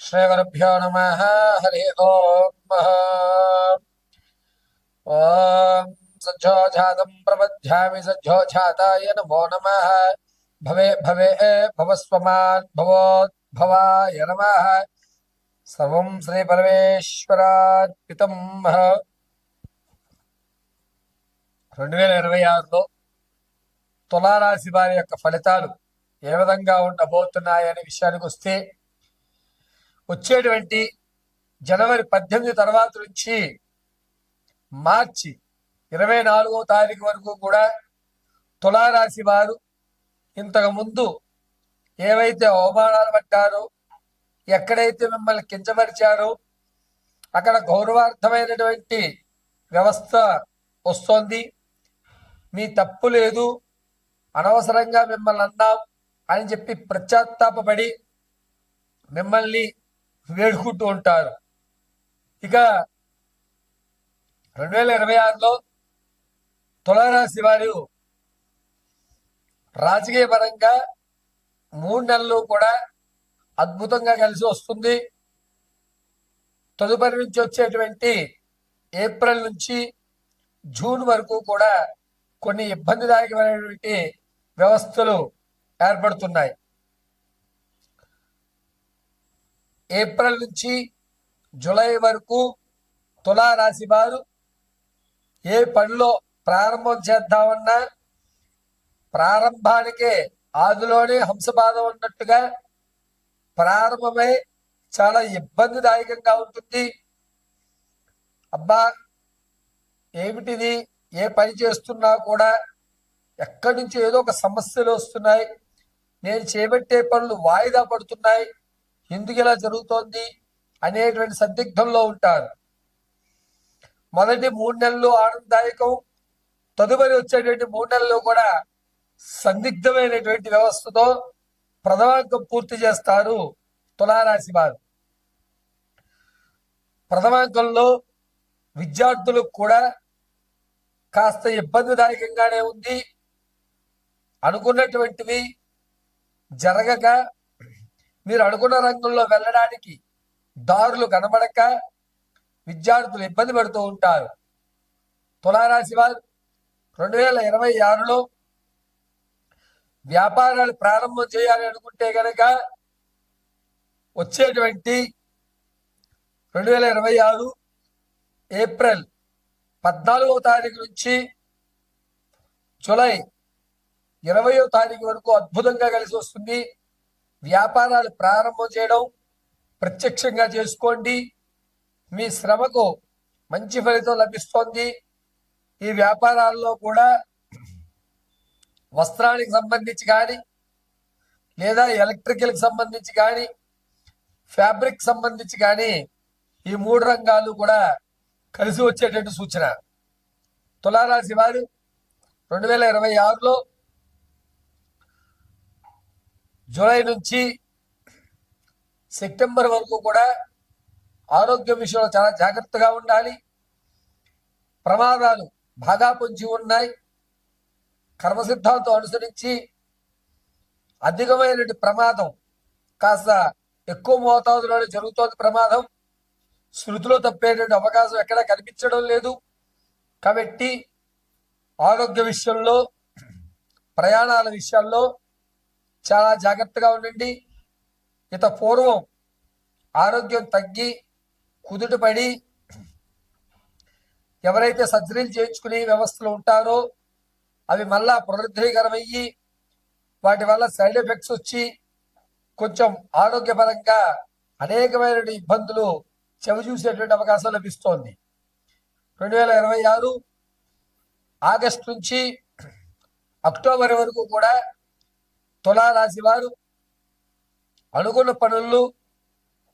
श्रीगुरुभ्यो नमः। हरि ओम्। ॐ सज्जोजातं प्रपद्यामि सज्जोजाताय नमो नमः। भवे भवे भवस्वमान् भवोद्भवाय नमः। सर्वं श्री परमेश्वरार्पितम्। 2026లో తులారాశి వారి యొక్క ఫలితాలు ఏ విధంగా ఉండబోతున్నాయనే విషయానికి వస్తే, వచ్చేటువంటి జనవరి 18 తర్వాత నుంచి మార్చి 24వ తారీఖు వరకు కూడా తులారాశి వారు ఇంతకు ముందు ఏవైతే అవమానాలు పడ్డారో, ఎక్కడైతే మిమ్మల్ని కించపరిచారో అక్కడ గౌరవార్థమైనటువంటి వ్యవస్థ వస్తోంది. మీ తప్పు లేదు, అనవసరంగా మిమ్మల్ని అన్నాం అని చెప్పి పశ్చాత్తాపడి మిమ్మల్ని వేడుకుంటూ ఉంటారు. ఇక 2026లో తులారాశి వారు రాజకీయ పరంగా 3 నెలలు కూడా అద్భుతంగా కలిసి వస్తుంది. తదుపరి నుంచి వచ్చేటువంటి ఏప్రిల్ నుంచి జూన్ వరకు కూడా కొన్ని ఇబ్బందిదాయకమైనటువంటి వ్యవస్థలు ఏర్పడుతున్నాయి. ఏప్రిల్ నుంచి జూలై వరకు తులారాశి వారు ఏ పనిలో ప్రారంభం చేద్దామన్నా ప్రారంభానికే ఆదిలోనే హంసపాద ఉన్నట్టుగా ప్రారంభమై చాలా ఇబ్బందిదాయకంగా ఉంటుంది. అబ్బా ఏమిటిది, ఏ పని చేస్తున్నా కూడా ఎక్కడి నుంచి ఏదో ఒక సమస్యలు వస్తున్నాయి, నేను చేపట్టే పనులు వాయిదా పడుతున్నాయి, ఎందుకు ఇలా జరుగుతోంది అనేటువంటి సందిగ్ధంలో ఉంటారు. మొదటి 3 నెలలు ఆనందదాయకం, తదుపరి వచ్చేటువంటి 3 నెలలు కూడా సందిగ్ధమైనటువంటి వ్యవస్థతో ప్రథమాంకం పూర్తి చేస్తారు తులారాశి వారు. ప్రథమాంకంలో విద్యార్థులకు కూడా కాస్త ఇబ్బందిదాయకంగానే ఉంది. అనుకున్నటువంటివి జరగక, మీరు అనుకున్న రంగంలో వెళ్ళడానికి దారులు కనబడక విద్యార్థులు ఇబ్బంది పడుతూ ఉంటారు. తులారాశి వారు 2026లో వ్యాపారాలు ప్రారంభం చేయాలి అనుకుంటే కనుక వచ్చేటువంటి 2026 ఏప్రిల్ 14వ తారీఖు నుంచి జూలై 20వ తారీఖు వరకు అద్భుతంగా కలిసి వస్తుంది. వ్యాపారాలు ప్రారంభం చేయడం ప్రత్యక్షంగా చేసుకోండి. మీ శ్రమకు మంచి ఫలితం లభిస్తోంది. ఈ వ్యాపారాల్లో కూడా వస్త్రానికి సంబంధించి కానీ, లేదా ఎలక్ట్రికల్కి సంబంధించి కానీ, ఫ్యాబ్రిక్ సంబంధించి కానీ, ఈ 3 రంగాలు కూడా కలిసి వచ్చేటువంటి సూచన. తులారాశి వారు 2026లో జూలై నుంచి సెప్టెంబర్ వరకు కూడా ఆరోగ్య విషయంలో చాలా జాగ్రత్తగా ఉండాలి. ప్రమాదాలు బాగా పొంచి ఉన్నాయి. కర్మ సిద్ధాంతం అనుసరించి అధికమైనటువంటి ప్రమాదం కాస్త ఎక్కువ మోతాదులోనే జరుగుతోంది. ప్రమాదం శృతిలో తప్పేటువంటి అవకాశం ఎక్కడా కనిపించడం లేదు. కాబట్టి ఆరోగ్య విషయంలో, ప్రయాణాల విషయాల్లో చాలా జాగ్రత్తగా ఉండండి. ఇత పూర్వం ఆరోగ్యం తగ్గి కుదుటపడి ఎవరైతే సర్జరీలు చేయించుకునే వ్యవస్థలు ఉంటారో అవి మళ్ళా పునరుద్ధరీకరమయ్యి వాటి వల్ల సైడ్ ఎఫెక్ట్స్ వచ్చి కొంచెం ఆరోగ్యపరంగా అనేకమైన ఇబ్బందులు చవిచూసేటువంటి అవకాశం లభిస్తోంది. 2026 ఆగస్టు నుంచి అక్టోబర్ వరకు కూడా తులారాశి వారు అనుకున్న పనులు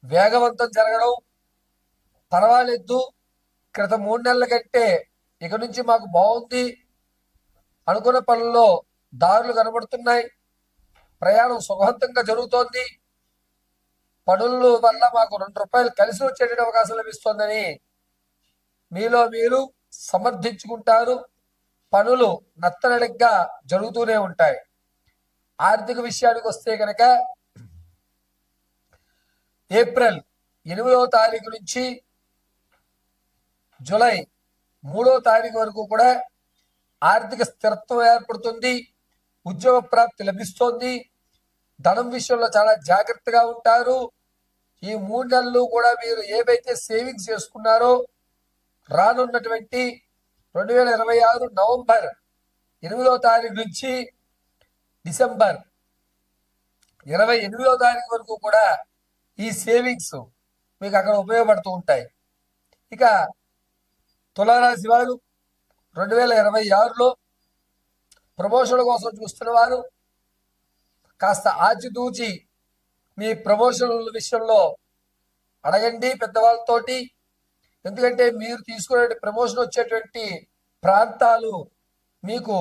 వేగవంతం జరగడం, పర్వాలేదు, క్రితం 3 నెలల కంటే ఇక నుంచి మాకు బాగుంది, అనుకున్న పనుల్లో దారులు కనబడుతున్నాయి, ప్రయాణం సుఖవంతంగా జరుగుతోంది, పనుల వల్ల మాకు 2 రూపాయలు కలిసి వచ్చేటువంటి అవకాశం లభిస్తోందని మీలో మీరు సమర్థించుకుంటారు. పనులు నత్తనడగ్గా జరుగుతూనే ఉంటాయి. ఆర్థిక విషయానికి వస్తే కనుక ఏప్రిల్ 8వ తారీఖు నుంచి జూలై 3వ తారీఖు వరకు కూడా ఆర్థిక స్థిరత్వం ఏర్పడుతుంది, ఉద్యోగ ప్రాప్తి లభిస్తోంది, ధనం విషయంలో చాలా జాగ్రత్తగా ఉంటారు. ఈ 3 నెలలు కూడా మీరు ఏవైతే సేవింగ్స్ చేసుకున్నారో రానున్నటువంటి 2026 నవంబర్ 8వ తారీఖు నుంచి డిసెంబర్ 28వ తారీఖు వరకు కూడా ఈ సేవింగ్స్ మీకు అక్కడ ఉపయోగపడుతూ ఉంటాయి. ఇక తులారాశి వారు 2026లో ప్రమోషన్ కోసం చూస్తున్న వారు కాస్త ఆచితూచి మీ ప్రమోషన్ల విషయంలో అడగండి పెద్దవాళ్ళతోటి. ఎందుకంటే మీరు తీసుకునే ప్రమోషన్ వచ్చేటువంటి ప్రాంతాలు మీకు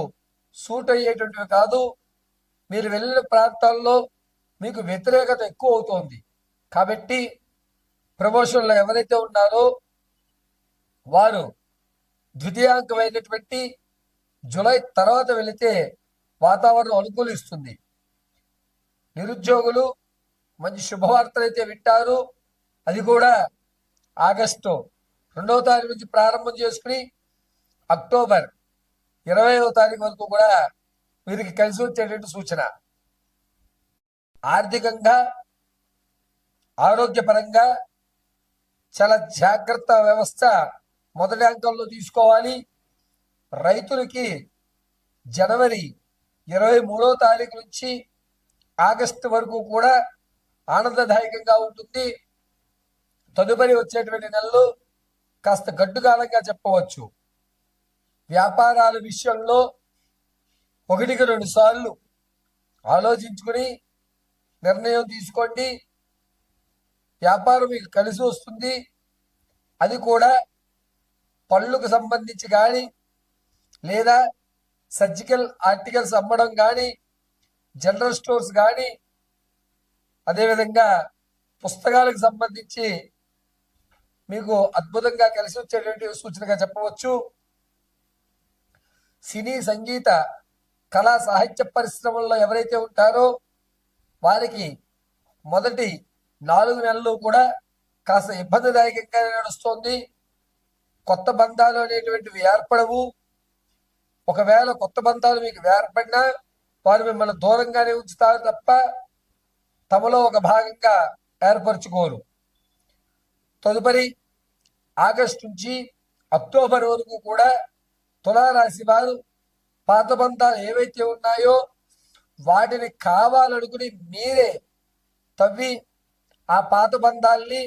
సూట్ అయ్యేటువంటివి కాదు. మీరు వెళ్ళిన ప్రాంతాల్లో మీకు వ్యతిరేకత ఎక్కువ అవుతోంది. కాబట్టి ప్రమోషన్లో ఎవరైతే ఉన్నారో వారు ద్వితీయాంకమైనటువంటి జూలై తర్వాత వెళితే వాతావరణం అనుకూలిస్తుంది. నిరుద్యోగులు మంచి శుభవార్తలు అయితే వింటారు. అది కూడా ఆగస్టు 2వ తారీఖు నుంచి ప్రారంభం చేసుకుని అక్టోబర్ 20వ తారీఖు వరకు కూడా వీరికి కలిసి వచ్చేటువంటి సూచన. ఆర్థికంగా ఆరోగ్యపరంగా చాలా జాగ్రత్త వ్యవస్థ మొదటి అంకంలో తీసుకోవాలి. రైతులకి జనవరి 23వ తారీఖు నుంచి ఆగస్టు వరకు కూడా ఆనందదాయకంగా ఉంటుంది. తదుపరి వచ్చేటువంటి నెలలు కాస్త గడ్డుకాలంగా చెప్పవచ్చు. వ్యాపారాల విషయంలో 1-2 సార్లు ఆలోచించుకుని నిర్ణయం తీసుకోండి. వ్యాపారం మీకు కలిసి వస్తుంది. అది కూడా పళ్ళుకు సంబంధించి కానీ లేదా సర్జికల్ ఆర్టికల్స్ అమ్మడం కానీ జనరల్ స్టోర్స్ కానీ అదేవిధంగా పుస్తకాలకు సంబంధించి మీకు అద్భుతంగా కలిసి వచ్చేటువంటి సూచనగా చెప్పవచ్చు. సినీ సంగీత కళా సాహిత్య పరిశ్రమల్లో ఎవరైతే ఉంటారో వారికి మొదటి 4 నెలలు కూడా కాస్త ఇబ్బందిదాయకంగా నడుస్తోంది. కొత్త బంధాలు అనేటువంటివి ఏర్పడవు. ఒకవేళ కొత్త బంధాలు మీకు ఏర్పడినా వారు మిమ్మల్ని దూరంగానే ఉంచుతారు తప్ప తమలో ఒక భాగంగా ఏర్పరచుకోరు. తదుపరి ఆగస్టు నుంచి అక్టోబర్ వరకు కూడా తులారాశి వారు పాత బంధాలు ఏవైతే ఉన్నాయో వాటిని కావాలనుకుని మీరే తవ్వి ఆ పాత బంధాల్ని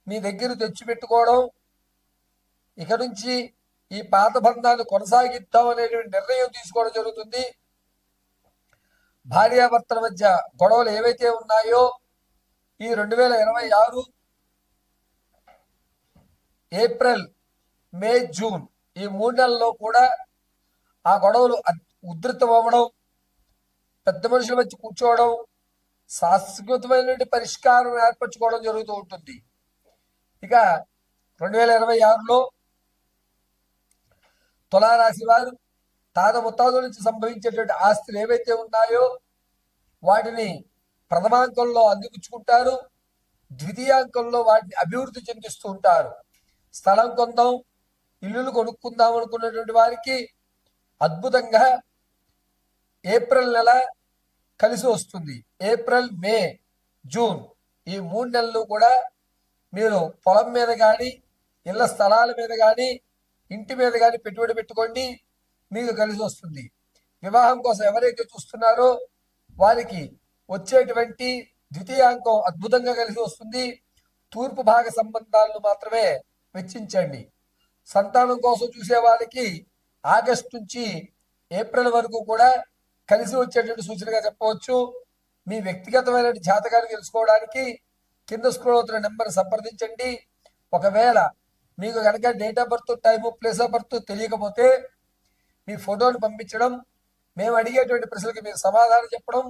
మీ దగ్గర తెచ్చిపెట్టుకోవడం, ఇక నుంచి ఈ పాత బంధాలు కొనసాగిద్దాం అనేటువంటి నిర్ణయం తీసుకోవడం జరుగుతుంది. భార్యాభర్తల మధ్య గొడవలు ఏవైతే ఉన్నాయో ఈ 2026 ఏప్రిల్, మే, జూన్ ఈ 3 నెలల్లో కూడా ఆ గొడవలు ఉధృతం అవ్వడం, పెద్ద మనుషుల మధ్య కూర్చోవడం, శాశ్వతమైన పరిష్కారం ఏర్పరచుకోవడం జరుగుతూ ఉంటుంది. ఇక 2026లో తులారాశి వారు తాత ముత్తాదుల నుంచి సంభవించేటువంటి ఆస్తులు ఏవైతే ఉన్నాయో వాటిని ప్రథమాంకంలో అందిపుచ్చుకుంటారు. ద్వితీయాంకంలో వాటిని అభివృద్ధి చెందిస్తూ ఉంటారు. స్థలం కొందాం, ఇల్లులు కొనుక్కుందాం అనుకున్నటువంటి వారికి అద్భుతంగా ఏప్రిల్ నెల కలిసి వస్తుంది. ఏప్రిల్, మే, జూన్ ఈ 3 నెలలు కూడా మీరు పొలం మీద కానీ ఇళ్ల స్థలాల మీద కానీ ఇంటి మీద కానీ పెట్టుబడి పెట్టుకోండి, మీకు కలిసి వస్తుంది. వివాహం కోసం ఎవరైతే చూస్తున్నారో వారికి వచ్చేటువంటి ద్వితీయాంకం అద్భుతంగా కలిసి వస్తుంది. తూర్పు భాగ సంబంధాలను మాత్రమే వెచ్చించండి. సంతానం కోసం చూసే వారికి ఆగస్టు నుంచి ఏప్రిల్ వరకు కూడా కలిసి వచ్చేటువంటి సూచనగా చెప్పవచ్చు. మీ వ్యక్తిగతమైన జాతకాలు తెలుసుకోవడానికి కింద స్క్రోల్ అవుతున్న నెంబర్ సంప్రదించండి. ఒకవేళ మీకు కనుక date of birth, time, place of birth తెలియకపోతే మీ ఫోటోని పంపించడం, మేము అడిగేటువంటి ప్రశ్నలకు మీరు సమాధానం చెప్పడం,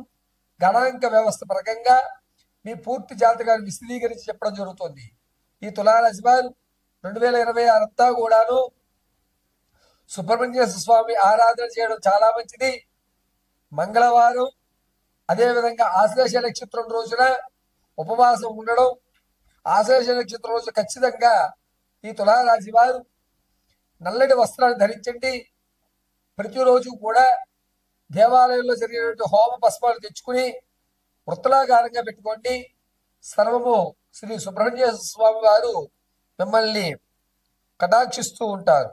గణాంక వ్యవస్థ ప్రకంగా మీ పూర్తి జాతకాన్ని విశదీకరించి చెప్పడం జరుగుతుంది. ఈ తులారాశి వారు 2026 అంతా కూడాను సుబ్రహ్మణ్య స్వామి ఆరాధన చేయడం చాలా మంచిది. మంగళవారం అదేవిధంగా ఆశ్లేష నక్షత్రం రోజున ఉపవాసం ఉండడం, ఆశ్లేష నక్షత్రం రోజు ఖచ్చితంగా ఈ తులారాశి వారు నల్లటి వస్త్రాన్ని ధరించండి. ప్రతిరోజు కూడా దేవాలయంలో జరిగినటువంటి హోమ భస్మాలు తెచ్చుకుని వృత్తలాకారంగా పెట్టుకోండి. సర్వము శ్రీ సుబ్రహ్మణ్య స్వామి వారు మిమ్మల్ని కటాక్షిస్తూ ఉంటారు.